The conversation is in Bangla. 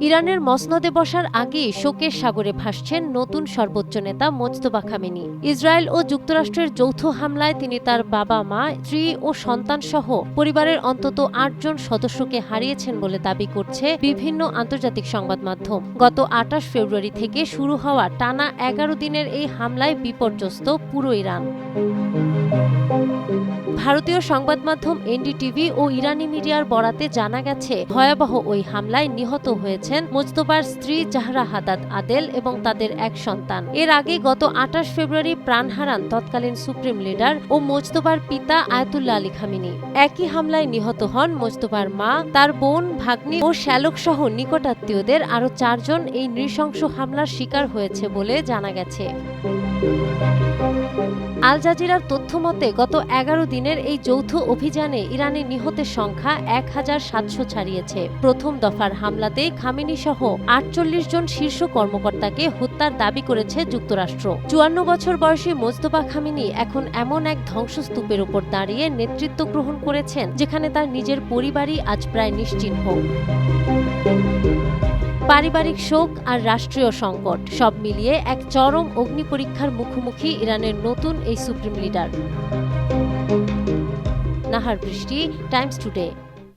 ইরানের মসনদে বসার আগেই শোকের সাগরে ভাসছেন নতুন সর্বোচ্চ নেতা মোজতবা খামেনি। ইসরায়েল ও যুক্তরাষ্ট্রের যৌথ হামলায় তিনি তার বাবা মা, স্ত্রী ও সন্তানসহ পরিবারের অন্তত ৮ জন সদস্যকে হারিয়েছেন বলে দাবি করছে বিভিন্ন আন্তর্জাতিক সংবাদ মাধ্যম। গত ২৮ ফেব্রুয়ারি থেকে শুরু হওয়া টানা ১১ দিনের এই হামলায় বিপর্যস্ত পুরো ইরান। ভারতীয় সংবাদ মাধ্যম এনডিটিভি ও ইরানি মিডিয়ার বরাতে জানা গেছে, ভয়াবহ ওই হামলায় নিহত হয়েছেন মোজতবার স্ত্রী জাহরা হাদাদ আদেল এবং তাদের এক সন্তান। এর আগে গত ২৮ ফেব্রুয়ারি প্রাণ হারান তৎকালীন সুপ্রিম লিডার ও মোজতবার পিতা আয়াতুল্লাহ আলী খামেনি। একই হামলায় নিহত হন মোজতবার মা, তার বোন, ভাগ্নি ও শ্যালক সহ নিকটাত্মীয়দের আরও ৪ জন এই নৃশংস হামলার শিকার হয়েছে বলে জানা গেছে। আল জাজিরার তথ্যমতে গত ১১ দিনের এই যৌথ অভিযানে ইরানে নিহতের সংখ্যা ১,৭০০ ছাড়িয়েছে। প্রথম দফার হামলাতেই খামেনি সহ ৪৮ জন শীর্ষ কর্মকর্তাকে হত্যার দাবি করেছে যুক্তরাষ্ট্র। ৫৪ বছর বয়সী মোজতবা খামেনি এখন এমন এক ধ্বংসস্তূপের উপর দাঁড়িয়ে নেতৃত্ব গ্রহণ করেছেন যেখানে তার নিজের পরিবারই আজ প্রায় নিশ্চিহ্ন। পারিবারিক শোক আর রাষ্ট্রীয় সংকট সব মিলিয়ে এক চরম অগ্নিপরীক্ষার মুখোমুখি ইরানের নতুন এই সুপ্রিম লিডার। নাহার বৃষ্টি, টাইমস টুডে।